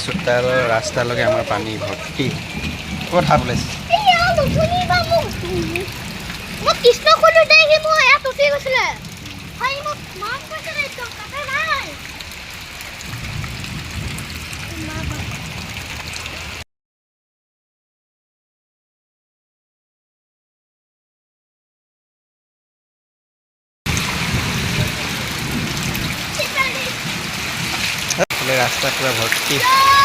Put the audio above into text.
চোতালৰ ৰাস্তালৈকে আমাৰ পানী ভৰ্তি। ক'ত সাপ ওলাইছে? ৰাস্তা পুৰা ভৰ্তি।